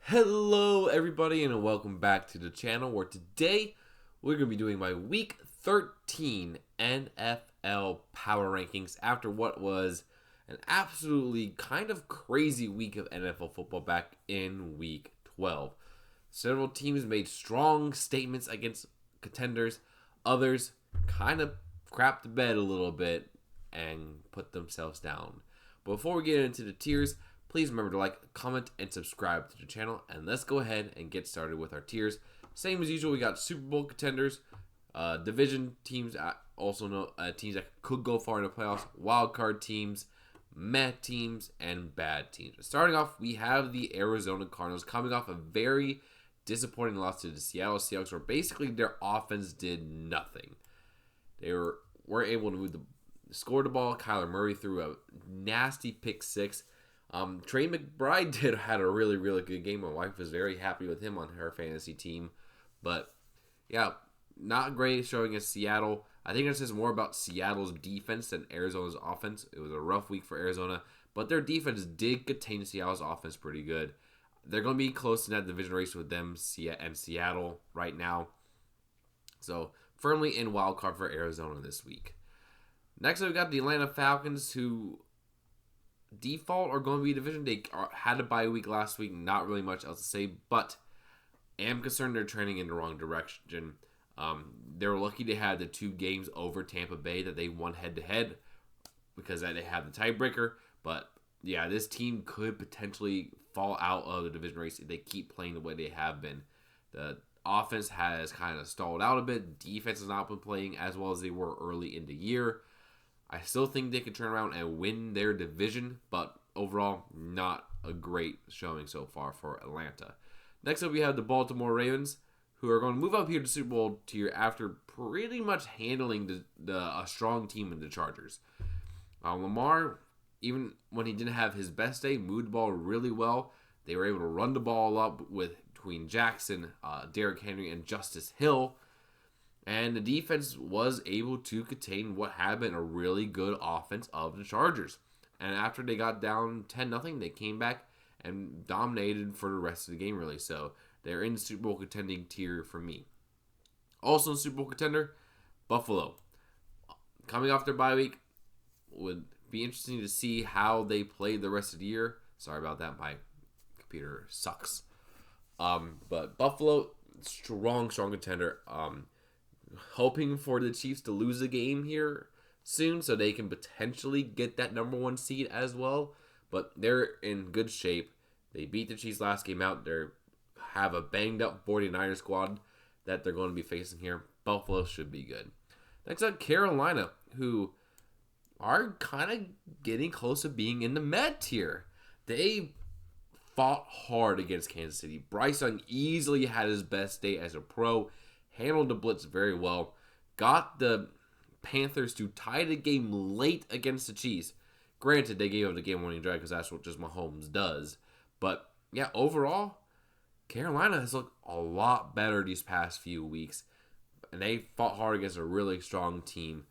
Hello everybody and welcome back to the channel where today we're going to be doing my week 13 NFL power rankings after what was an absolutely kind of crazy week of NFL football back in week 12. Several teams made strong statements against contenders, others kind of crapped the bed a little bit and put themselves down. But before we get into the tiers, please remember to like, comment, and subscribe to the channel. And let's go ahead and get started with our tiers. Same as usual, we got Super Bowl contenders, division teams, also know teams that could go far in the playoffs, wild card teams, meh teams, and bad teams. Starting off, we have the Arizona Cardinals coming off a very disappointing loss to the Seattle Seahawks, where basically their offense did nothing. They were able to score the ball. Kyler Murray threw a nasty pick six. Trey McBride had a really, really good game. My wife was very happy with him on her fantasy team. But, yeah, not great showing against Seattle. I think it says more about Seattle's defense than Arizona's offense. It was a rough week for Arizona, but their defense did contain Seattle's offense pretty good. They're going to be close in that division race with them and Seattle right now. So, firmly in wild card for Arizona this week. Next up, we got the Atlanta Falcons, who default are going to be division. They had a bye week last week. Not really much else to say, but am concerned they're trending in the wrong direction. They're lucky they had the two games over Tampa Bay that they won head-to-head because they had the tiebreaker. But, yeah, this team could potentially fall out of the division race if they keep playing the way they have been. The offense has kind of stalled out a bit. Defense has not been playing as well as they were early in the year. I still think they could turn around and win their division, but overall, not a great showing so far for Atlanta. Next up, we have the Baltimore Ravens, who are going to move up here to Super Bowl tier after pretty much handling a strong team in the Chargers. Lamar, even when he didn't have his best day, moved the ball really well. They were able to run the ball up between Jackson, Derrick Henry, and Justice Hill. And the defense was able to contain what had been a really good offense of the Chargers. And after they got down 10-0, they came back and dominated for the rest of the game, really. So they're in the Super Bowl contending tier for me. Also in Super Bowl contender, Buffalo. Coming off their bye week, would be interesting to see how they play the rest of the year. Sorry about that, my computer sucks. But Buffalo, strong contender. Hoping for the Chiefs to lose a game here soon so they can potentially get that number one seed as well. But they're in good shape. They beat the Chiefs last game out. They have a banged up 49er squad that they're going to be facing here. Buffalo should be good. Next up, Carolina, who are kind of getting close to being in the med tier. They fought hard against Kansas City. Bryce Young easily had his best day as a pro. Handled the blitz very well. Got the Panthers to tie the game late against the Chiefs. Granted, they gave up the game-winning drive because that's what just Mahomes does. But, yeah, overall, Carolina has looked a lot better these past few weeks. And they fought hard against a really strong team.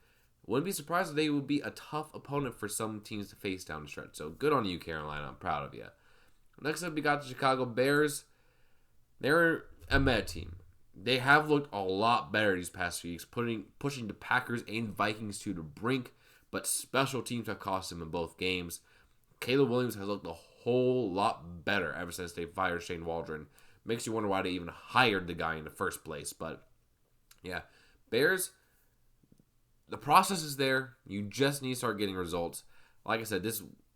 Wouldn't be surprised if they would be a tough opponent for some teams to face down the stretch. So, good on you, Carolina. I'm proud of you. Next up, we got the Chicago Bears. They're a meh team. They have looked a lot better these past few weeks, pushing the Packers and Vikings to the brink, but special teams have cost them in both games. Caleb Williams has looked a whole lot better ever since they fired Shane Waldron. Makes you wonder why they even hired the guy in the first place. But, yeah, Bears, the process is there. You just need to start getting results. Like I said,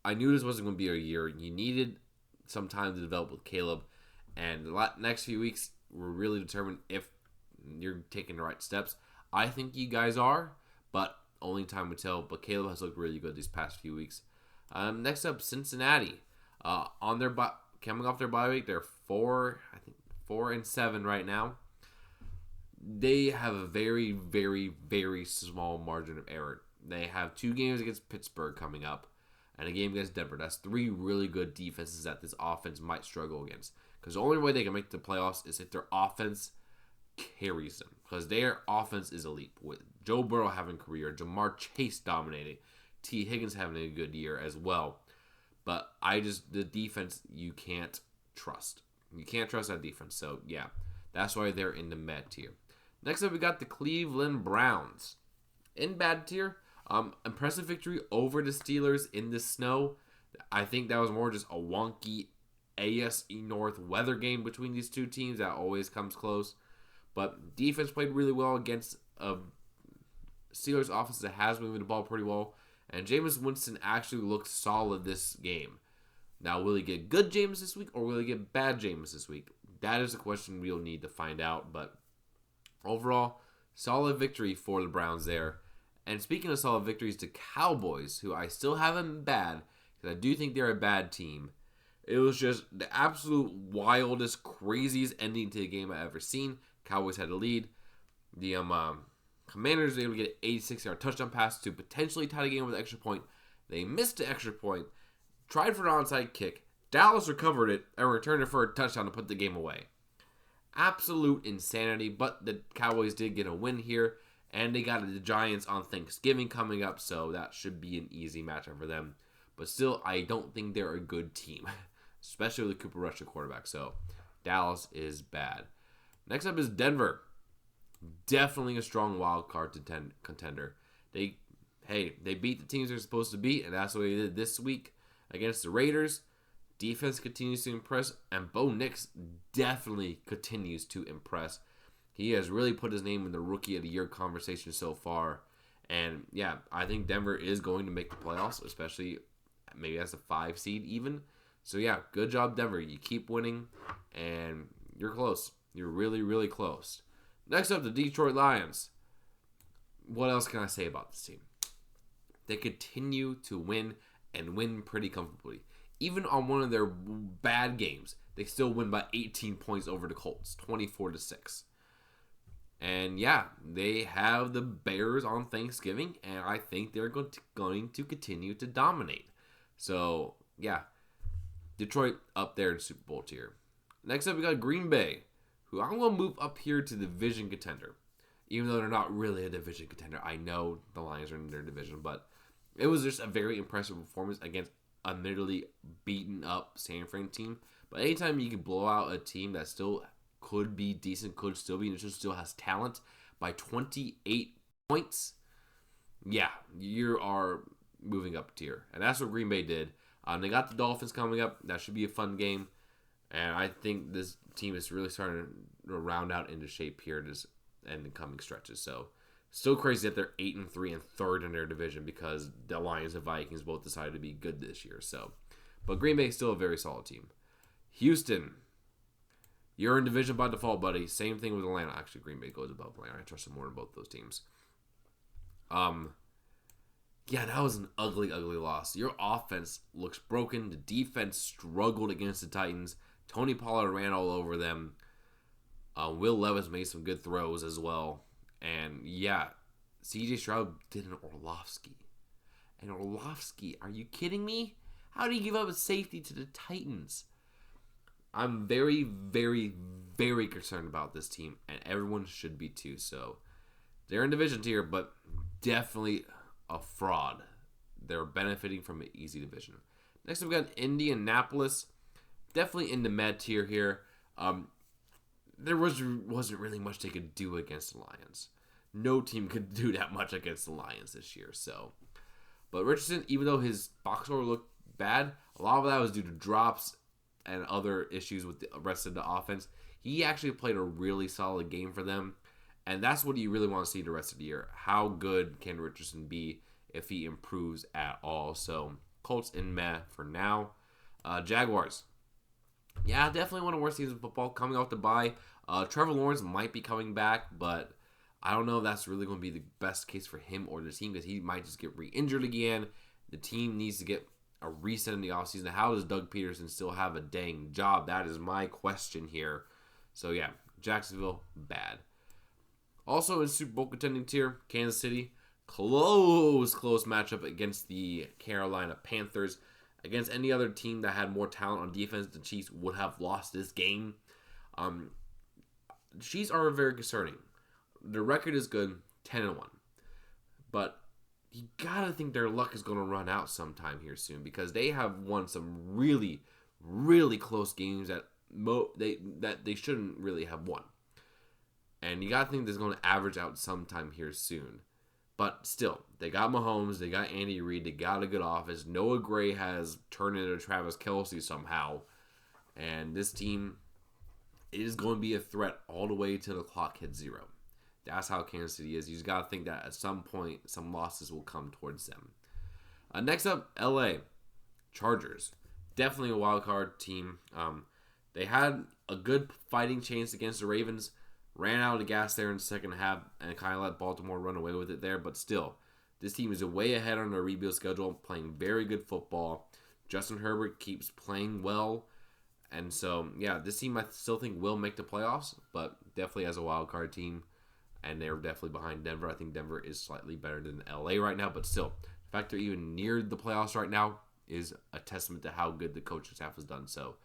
I knew this wasn't going to be a year. You needed some time to develop with Caleb. And the next few weeks, we're really determined if you're taking the right steps. I think you guys are, but only time will tell. But Caleb has looked really good these past few weeks. Next up, Cincinnati. Coming off their bye week, they're 4-7 right now. They have a very, very, very small margin of error. They have 2 games against Pittsburgh coming up, and a game against Denver. That's 3 really good defenses that this offense might struggle against. Because the only way they can make the playoffs is if their offense carries them. Because their offense is elite. With Joe Burrow having a career, Jamar Chase dominating, T. Higgins having a good year as well. But the defense you can't trust. You can't trust that defense. So, yeah, that's why they're in the med tier. Next up, we got the Cleveland Browns. In bad tier, impressive victory over the Steelers in the snow. I think that was more just a wonky ASE North weather game between these two teams that always comes close. But defense played really well against a Steelers offense that has moving the ball pretty well. And Jameis Winston actually looked solid this game. Now, will he get good Jameis this week or will he get bad Jameis this week? That is a question we'll need to find out. But overall, solid victory for the Browns there. And speaking of solid victories, the Cowboys, who I still haven't bad, because I do think they're a bad team. It was just the absolute wildest, craziest ending to a game I've ever seen. Cowboys had the lead. The Commanders were able to get an 86-yard touchdown pass to potentially tie the game with an extra point. They missed the extra point, tried for an onside kick. Dallas recovered it and returned it for a touchdown to put the game away. Absolute insanity, but the Cowboys did get a win here, and they got the Giants on Thanksgiving coming up, so that should be an easy matchup for them. But still, I don't think they're a good team, especially with Cooper Rush, the quarterback. So Dallas is bad. Next up is Denver. Definitely a strong wild card contender. They beat the teams they're supposed to beat, and that's what they did this week against the Raiders. Defense continues to impress, and Bo Nix definitely continues to impress. He has really put his name in the Rookie of the Year conversation so far. And, yeah, I think Denver is going to make the playoffs, especially maybe as a 5 seed even. So, yeah, good job, Denver. You keep winning, and you're close. You're really, really close. Next up, the Detroit Lions. What else can I say about this team? They continue to win and win pretty comfortably. Even on one of their bad games, they still win by 18 points over the Colts, 24-6. And yeah, they have the Bears on Thanksgiving, and I think they're going to continue to dominate. So yeah, Detroit up there in Super Bowl tier. Next up, we got Green Bay, who I'm going to move up here to division contender. Even though they're not really a division contender. I know the Lions are in their division, but it was just a very impressive performance against admittedly beaten up San Fran team. But anytime you can blow out a team that still could be decent, could still be, and still has talent by 28 points, yeah, you are moving up tier. And that's what Green Bay did. They got the Dolphins coming up. That should be a fun game. And I think this team is really starting to round out into shape here in the coming stretches. So, still crazy that they're 8-3 and third in their division because the Lions and Vikings both decided to be good this year. So, but Green Bay is still a very solid team. Houston, you're in division by default, buddy. Same thing with Atlanta. Actually, Green Bay goes above Atlanta. I trust them more in both those teams. Yeah, that was an ugly, ugly loss. Your offense looks broken. The defense struggled against the Titans. Tony Pollard ran all over them. Will Levis made some good throws as well. And yeah, CJ Stroud did an Orlovsky. And Orlovsky, are you kidding me? How do you give up a safety to the Titans? I'm very, very, very concerned about this team, and everyone should be too. So they're in division tier, but definitely a fraud. They're benefiting from an easy division. Next, we've got Indianapolis. Definitely in the med tier here. There wasn't really much they could do against the Lions. No team could do that much against the Lions this year. So, but Richardson, even though his box score looked bad, a lot of that was due to drops and other issues with the rest of the offense. He actually played a really solid game for them, and that's what you really want to see the rest of the year. How good can Richardson be if he improves at all? So, Colts in meh for now. Jaguars. Yeah, definitely one of the worst teams in football coming off the bye. Trevor Lawrence might be coming back, but I don't know if that's really going to be the best case for him or the team because he might just get re-injured again. The team needs to get a reset in the offseason. How does Doug Peterson still have a dang job? That is my question here. So, yeah, Jacksonville, bad. Also in Super Bowl contending tier, Kansas City. Close matchup against the Carolina Panthers. Against any other team that had more talent on defense, the Chiefs would have lost this game. The Chiefs are very concerning. Their record is good, 10-1. But you gotta think their luck is going to run out sometime here soon because they have won some really, really close games that they shouldn't really have won. And you got to think this is going to average out sometime here soon. But still, they got Mahomes, they got Andy Reid, they got a good offense. Noah Gray has turned into Travis Kelce somehow. And this team is going to be a threat all the way till the clock hits 0. That's how Kansas City is. You just got to think that at some point, some losses will come towards them. Next up, LA Chargers. Definitely a wild card team. They had a good fighting chance against the Ravens. Ran out of gas there in the second half and kind of let Baltimore run away with it there. But still, this team is way ahead on their rebuild schedule, playing very good football. Justin Herbert keeps playing well. And so, yeah, this team I still think will make the playoffs, but definitely as a wild card team. And they're definitely behind Denver. I think Denver is slightly better than LA right now. But still, the fact they're even near the playoffs right now is a testament to how good the coaching staff has done. So,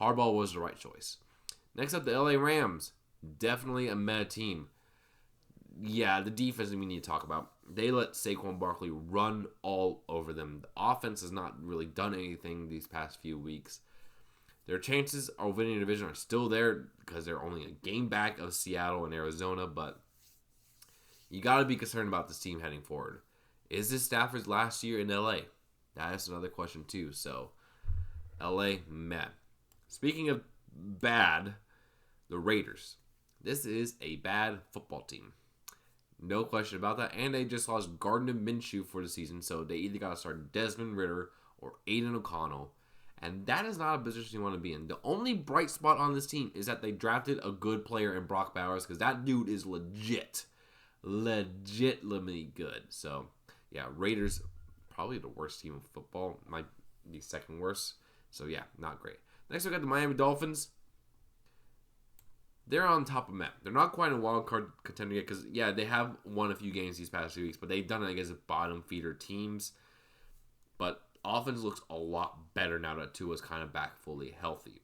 Harbaugh was the right choice. Next up, the LA Rams. Definitely a meta team. Yeah, the defense we need to talk about. They let Saquon Barkley run all over them. The offense has not really done anything these past few weeks. Their chances of winning the division are still there because they're only a game back of Seattle and Arizona, but you got to be concerned about this team heading forward. Is this Stafford's last year in LA? That is another question too. So, LA, meh. Speaking of bad, the Raiders. This is a bad football team. No question about that. And they just lost Gardner Minshew for the season. So they either got to start Desmond Ridder or Aiden O'Connell. And that is not a position you want to be in. The only bright spot on this team is that they drafted a good player in Brock Bowers. Because that dude is legitimately good. So, yeah, Raiders, probably the worst team in football. Might be second worst. So, yeah, not great. Next, we got the Miami Dolphins. They're on top of Met. They're not quite a wild card contender yet because, yeah, they have won a few games these past 2 weeks, but they've done it against bottom feeder teams. But offense looks a lot better now that Tua's kind of back fully healthy.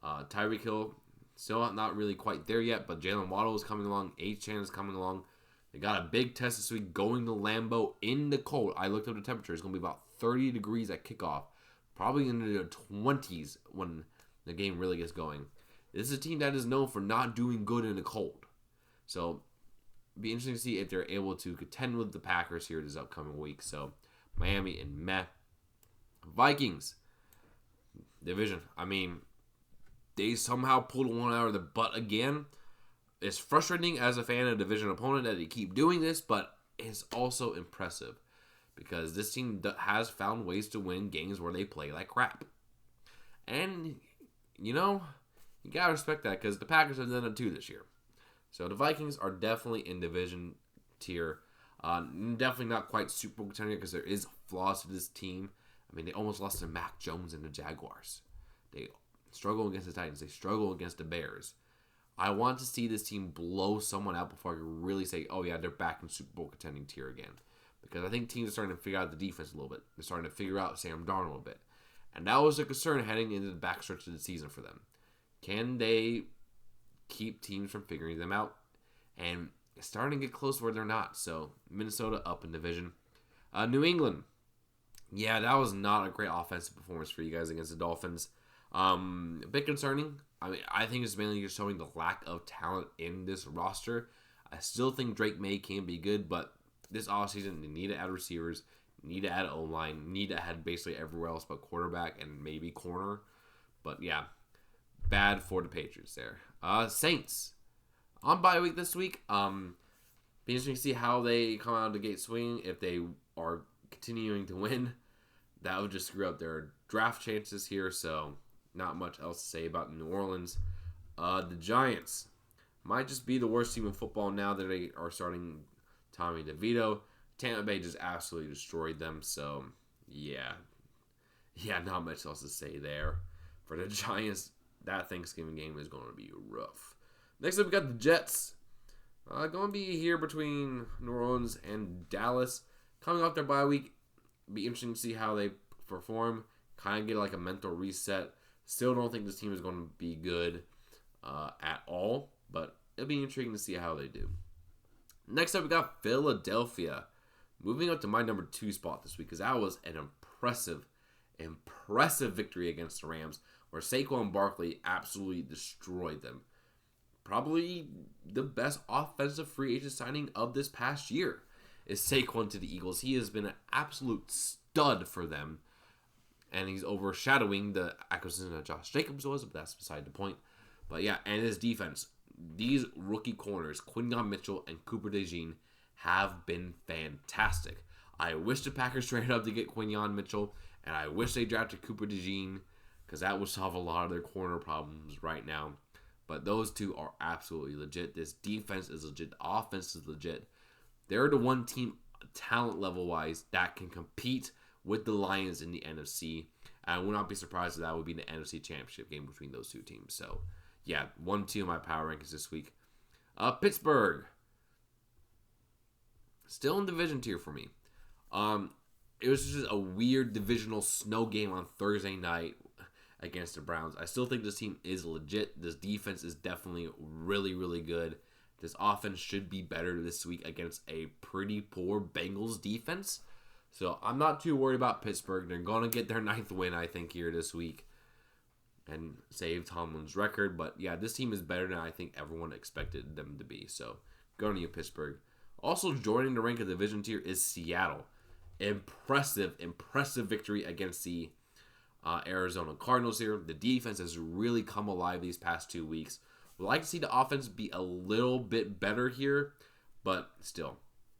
Tyreek Hill, still not really quite there yet, but Jalen Waddle is coming along. H-Chan is coming along. They got a big test this week going to Lambeau in the cold. I looked up the temperature. It's going to be about 30 degrees at kickoff. Probably into the 20s when the game really gets going. This is a team that is known for not doing good in the cold. So, it'll be interesting to see if they're able to contend with the Packers here this upcoming week. So, Miami and meh. Vikings. Division. I mean, they somehow pulled one out of the butt again. It's frustrating as a fan of a division opponent that they keep doing this, but it's also impressive. Because this team has found ways to win games where they play like crap. And, you know, you gotta respect that because the Packers have done it too this year. So the Vikings are definitely in division tier. Definitely not quite Super Bowl contender because there is flaws to this team. I mean, they almost lost to Mac Jones and the Jaguars. They struggle against the Titans. They struggle against the Bears. I want to see this team blow someone out before I can really say, oh yeah, they're back in Super Bowl contending tier again. Because I think teams are starting to figure out the defense a little bit. They're starting to figure out Sam Darnold a bit. And that was a concern heading into the backstretch of the season for them. Can they keep teams from figuring them out? And it's starting to get close where they're not. So, Minnesota up in division. New England. Yeah, that was not a great offensive performance for you guys against the Dolphins. A bit concerning. I mean, I think it's mainly just showing the lack of talent in this roster. I still think Drake May can be good, but this offseason, they need to add receivers, need to add O-line, need to add basically everywhere else but quarterback and maybe corner. But, yeah. Bad for the Patriots there. Saints. On bye week this week. Be interesting to see how they come out of the gate swinging. If they are continuing to win, that would just screw up their draft chances here. So, not much else to say about New Orleans. The Giants might just be the worst team in football now that they are starting Tommy DeVito. Tampa Bay just absolutely destroyed them. So, yeah. Yeah, not much else to say there. For the Giants, that Thanksgiving game is going to be rough. Next up, we got the Jets. Going to be here between New Orleans and Dallas. Coming off their bye week, be interesting to see how they perform. Kind of get like a mental reset. Still don't think this team is going to be good at all, but it'll be intriguing to see how they do. Next up, we got Philadelphia. Moving up to my number 2 spot this week because that was an impressive victory against the Rams. where Saquon Barkley absolutely destroyed them. Probably the best offensive free agent signing of this past year is Saquon to the Eagles. He has been an absolute stud for them, and he's overshadowing the acquisition of Josh Jacobs was, but that's beside the point. But yeah, and his defense, these rookie corners, Quinyon Mitchell and Cooper DeJean, have been fantastic. I wish the Packers traded up to get Quinyon Mitchell, and I wish they drafted Cooper DeJean, because that would solve a lot of their corner problems right now. But those two are absolutely legit. This defense is legit. The offense is legit. They're the one team, talent level-wise, that can compete with the Lions in the NFC. I would not be surprised if that would be the NFC Championship game between those two teams. So, yeah, 1-2 in my power rankings this week. Pittsburgh. Still in division tier for me. It was just a weird divisional snow game on Thursday night against the Browns. I still think this team is legit. This defense is definitely really, really good. This offense should be better this week against a pretty poor Bengals defense. So I'm not too worried about Pittsburgh. They're going to get their 9th win, I think, here this week and save Tomlin's record. But yeah, this team is better than I think everyone expected them to be. So going to you, Pittsburgh. Also joining the rank of the division tier is Seattle. Impressive victory against the Arizona Cardinals here. The defense has really come alive these past 2 weeks. Would like to see the offense be a little bit better here, but still,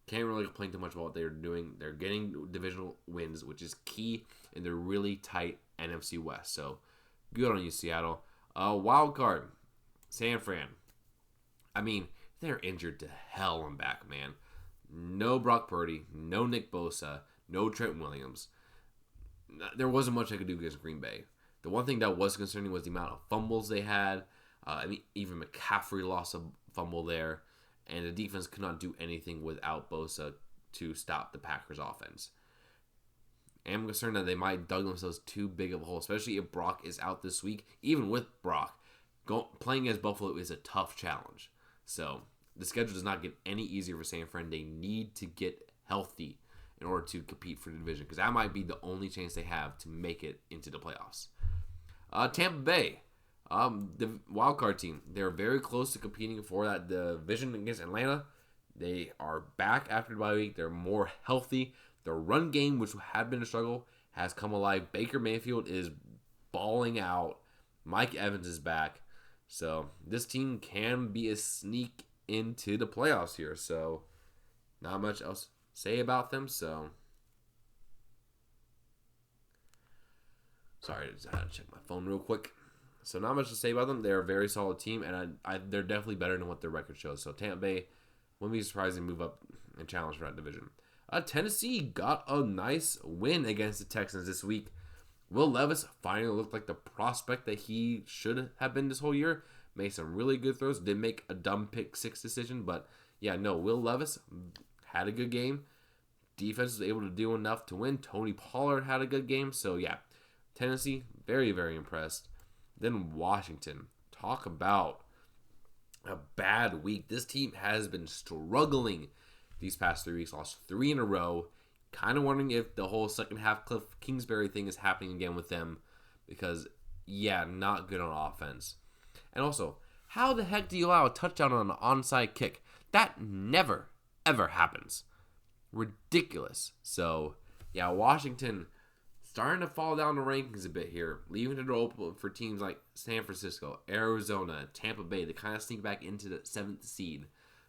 can't really complain too much about what they're doing. They're getting divisional wins, which is key in their really tight NFC West. So, good on you, Seattle. Wild card, San Fran. I mean, they're injured to hell and back, man. No Brock Purdy, no Nick Bosa, no Trent Williams. There wasn't much I could do against Green Bay. The one thing that was concerning was the amount of fumbles they had. I mean, even McCaffrey lost a fumble there, and the defense could not do anything without Bosa to stop the Packers' offense. And I'm concerned that they might dug themselves too big of a hole, especially if Brock is out this week. Even with Brock, playing against Buffalo is a tough challenge. So the schedule does not get any easier for San Fran. They need to get healthy in order to compete for the division, because that might be the only chance they have to make it into the playoffs. Tampa Bay. The wildcard team, they're very close to competing for that division against Atlanta. They are back after the bye week. They're more healthy. Their run game, which had been a struggle, has come alive. Baker Mayfield is balling out. Mike Evans is back. So this team can be a sneak into the playoffs here. So not much else to say about them. So sorry, I just had to check my phone real quick. So not much to say about them. They're a very solid team, and they're definitely better than what their record shows. So Tampa Bay wouldn't be surprised to move up and challenge for that division. Tennessee got a nice win against the Texans this week. Will Levis finally looked like the prospect that he should have been this whole year. Made some really good throws. Did make a dumb pick 6 decision, but yeah, no. Will Levis had a good game. Defense was able to do enough to win. Tony Pollard had a good game. So yeah, Tennessee, very, very impressed. Then Washington. Talk about a bad week. This team has been struggling these past 3 weeks. Lost 3 in a row. Kind of wondering if the whole second half Cliff Kingsbury thing is happening again with them. Because, yeah, not good on offense. And also, how the heck do you allow a touchdown on an onside kick? That never, ever happens. Ridiculous. So, yeah, Washington starting to fall down the rankings a bit here, leaving it open for teams like San Francisco, Arizona, Tampa Bay to kind of sneak back into the 7th seed.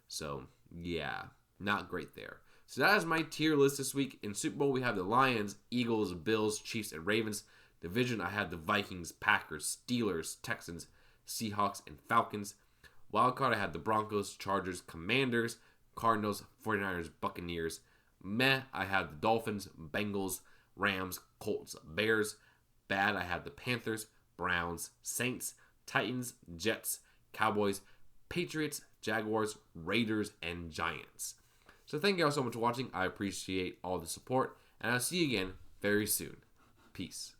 So, yeah, not great there. So that is my tier list this week. In Super Bowl, we have the Lions, Eagles, Bills, Chiefs, and Ravens. Division, I had the Vikings, Packers, Steelers, Texans, Seahawks, and Falcons. Wildcard, I had the Broncos, Chargers, Commanders, Cardinals, 49ers, Buccaneers. Meh, I had the Dolphins, Bengals, Rams, Colts, Bears. Bad, I had the Panthers, Browns, Saints, Titans, Jets, Cowboys, Patriots, Jaguars, Raiders, and Giants. So thank you all so much for watching. I appreciate all the support, and I'll see you again very soon. Peace.